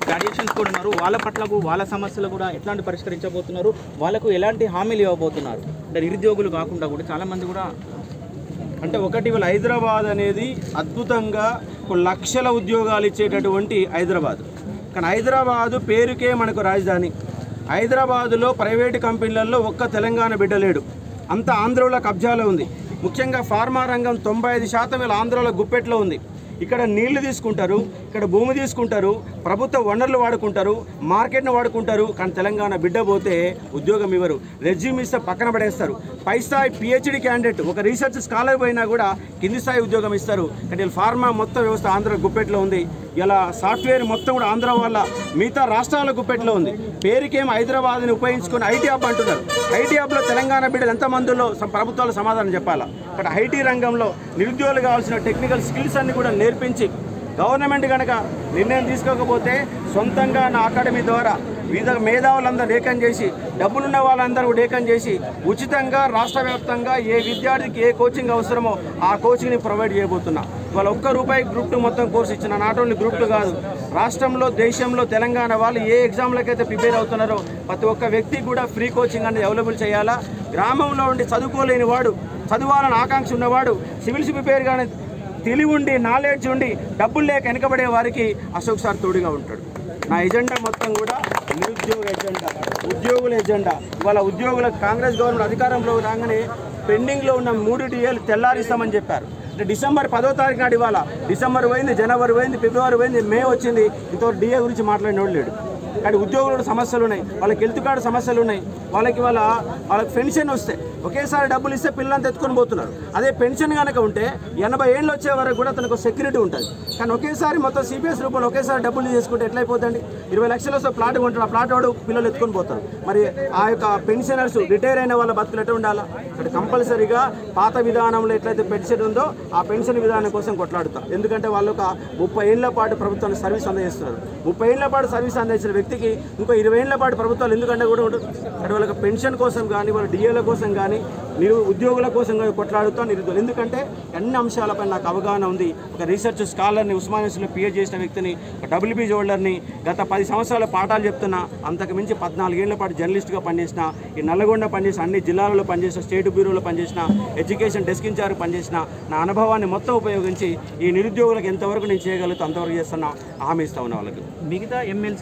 Graduations కూడా ఉన్నారు, వాళ్ళ పట్లకు వాళ్ళ సమస్యలు కూడా ఎట్లాంటి పరిష్కరించబోతున్నారు, వాళ్ళకు ఎలాంటి హామీలు ఇవ్వబోతున్నారు అంటే నిరుద్యోగులు కాకుండా కూడా చాలామంది కూడా అంటే ఒకటి ఇవాళ హైదరాబాద్ అనేది అద్భుతంగా లక్షల ఉద్యోగాలు ఇచ్చేటటువంటి హైదరాబాద్. కానీ హైదరాబాదు పేరుకే మనకు రాజధాని. హైదరాబాదులో ప్రైవేటు కంపెనీలలో ఒక్క తెలంగాణ బిడ్డ లేడు, అంత ఆంధ్రలో కబ్జాలో ఉంది. ముఖ్యంగా ఫార్మా రంగం 95% వీళ్ళ ఆంధ్రలో గుప్పెట్లో ఉంది. ఇక్కడ నీళ్లు తీసుకుంటారు, ఇక్కడ భూమి తీసుకుంటారు, ప్రభుత్వ వనరులు వాడుకుంటారు, మార్కెట్ను వాడుకుంటారు. కానీ తెలంగాణ బిడ్డ పోతే ఉద్యోగం ఇవ్వరు, రెజ్యూమ్ ఇస్తే పక్కన పడేస్తారు. పై స్థాయి పిహెచ్డి క్యాండిడేట్ ఒక రీసెర్చ్ స్కాలర్ పోయినా కూడా కింది స్థాయి ఉద్యోగం ఇస్తారు. కానీ ఫార్మా మొత్తం వ్యవస్థ ఆంధ్ర గుప్పెట్లో ఉంది. ఇలా సాఫ్ట్వేర్ మొత్తం కూడా ఆంధ్ర వల్ల మిగతా రాష్ట్రాల గుప్పెట్లో ఉంది. పేరుకేం హైదరాబాద్ని ఉపయోగించుకొని ఐటీ హబ్ అంటున్నారు. ఐటీ హబ్లో తెలంగాణ బిడ్డలు ఎంతమందిలో ప్రభుత్వాలు సమాధానం చెప్పాలా? అక్కడ ఐటీ రంగంలో నిరుద్యోగులు కావాల్సిన టెక్నికల్ స్కిల్స్ అన్ని కూడా నేర్పించి గవర్నమెంట్ కనుక నిర్ణయం తీసుకోకపోతే సొంతంగా నా అకాడమీ ద్వారా వివిధ మేధావులందరూ ఏకం చేసి, డబ్బులున్న వాళ్ళందరూ ఏకం చేసి ఉచితంగా రాష్ట్ర వ్యాప్తంగా ఏ విద్యార్థికి ఏ కోచింగ్ అవసరమో ఆ కోచింగ్ని ప్రొవైడ్ చేయబోతున్నా. ఇవాళ ₹1 గ్రూప్ 2 మొత్తం కోర్సు ఇచ్చిన. నాట్ ఓన్లీ గ్రూప్ 2 కాదు, రాష్ట్రంలో దేశంలో తెలంగాణ వాళ్ళు ఏ ఎగ్జామ్లకైతే ప్రిపేర్ అవుతున్నారో ప్రతి ఒక్క వ్యక్తికి కూడా ఫ్రీ కోచింగ్ అనేది అవైలబుల్ చేయాలా. గ్రామంలో ఉండి చదువుకోలేని వాడు, చదువాలని ఆకాంక్ష ఉన్నవాడు, సివిల్స్ ప్రిపేర్ కానీ తెలివి ఉండి నాలెడ్జ్ ఉండి డబ్బులు లేక వెనకబడే వారికి అశోక్ సార్ తోడుగా ఉంటాడు. నా ఎజెండా మొత్తం కూడా నిరుద్యోగ ఎజెండా, ఉద్యోగుల ఎజెండా. ఇవాళ ఉద్యోగులకు కాంగ్రెస్ గవర్నమెంట్ అధికారంలో రాగానే పెండింగ్లో ఉన్న 3 DAలు తెల్లారిస్తామని చెప్పారు. అంటే డిసెంబర్ 10వ తారీఖు నాడు ఇవాళ డిసెంబర్ పోయింది, జనవరి పోయింది, ఫిబ్రవరి పోయింది, మే వచ్చింది, ఇంతవరకు DA గురించి మాట్లాడినోడు లేడు. కానీ ఉద్యోగుల సమస్యలు ఉన్నాయి, వాళ్ళకి హెల్త్ కార్డు సమస్యలు ఉన్నాయి, వాళ్ళకి పెన్షన్ వస్తే ఒకేసారి డబ్బులు ఇస్తే పిల్లలంతా ఎత్తుకొని పోతున్నారు. అదే పెన్షన్ కనుక ఉంటే 80 ఏళ్ళు వచ్చే వరకు కూడా తనకు సెక్యూరిటీ ఉంటుంది. కానీ ఒకేసారి మొత్తం CPS రూపంలో ఒకేసారి డబ్బులు చేసుకుంటే ఎట్లయిపోతుంది? 20 లక్షలు వస్తే ప్లాట్ కొంటారు, ఆ ప్లాట్ వాడు పిల్లలు ఎత్తుకొని పోతారు. మరి ఆ యొక్క పెన్షనర్స్ రిటైర్ అయిన వాళ్ళ బతుకులు ఎట్లా ఉండాలా? ఇక్కడ కంపల్సరీగా పాత విధానంలో ఎట్లయితే పెన్షన్ ఉందో ఆ పెన్షన్ విధానం కోసం కొట్లాడుతాం. ఎందుకంటే వాళ్ళు ఒక 30 ఏళ్ల పాటు ప్రభుత్వానికి సర్వీస్ అందజేస్తున్నారు. 30 ఏళ్ల పాటు సర్వీస్ అందించిన వ్యక్తికి ఇంకో 20 ఏళ్ల పాటు ప్రభుత్వాలు ఎందుకంటే కూడా ఉంటుంది. అంటే వాళ్ళకి పెన్షన్ కోసం కానీ, వాళ్ళ DAల కోసం కానీ, ఉద్యోగుల కోసం కొట్లాడుతాం నిరుద్యోగులు. ఎందుకంటే అన్ని అంశాలపై నాకు అవగాహన ఉంది. ఒక రీసెర్చ్ స్కాలర్ని, ఉస్మానియాలో PhD చేసిన వ్యక్తిని, ఒక WPG హోల్డర్ని, గత 10 సంవత్సరాల పాఠాలు చెప్తున్నా. అంతకు మించి 14 ఏళ్ల పాటు జర్నలిస్ట్గా పనిచేసిన, ఈ నల్లగొండ పనిచేసిన, అన్ని జిల్లాలలో పనిచేసిన, స్టేట్ బ్యూరోలో పనిచేసిన, ఎడ్యుకేషన్ డెస్క్ ఇన్ఛార్జ్ పనిచేసిన, నా అనుభవాన్ని మొత్తం ఉపయోగించి ఈ నిరుద్యోగులకు ఎంతవరకు నేను చేయగలుగుతా అంతవరకు చేస్తున్నా హామీ ఇస్తా ఉన్నా వాళ్ళకి. మిగతా MLs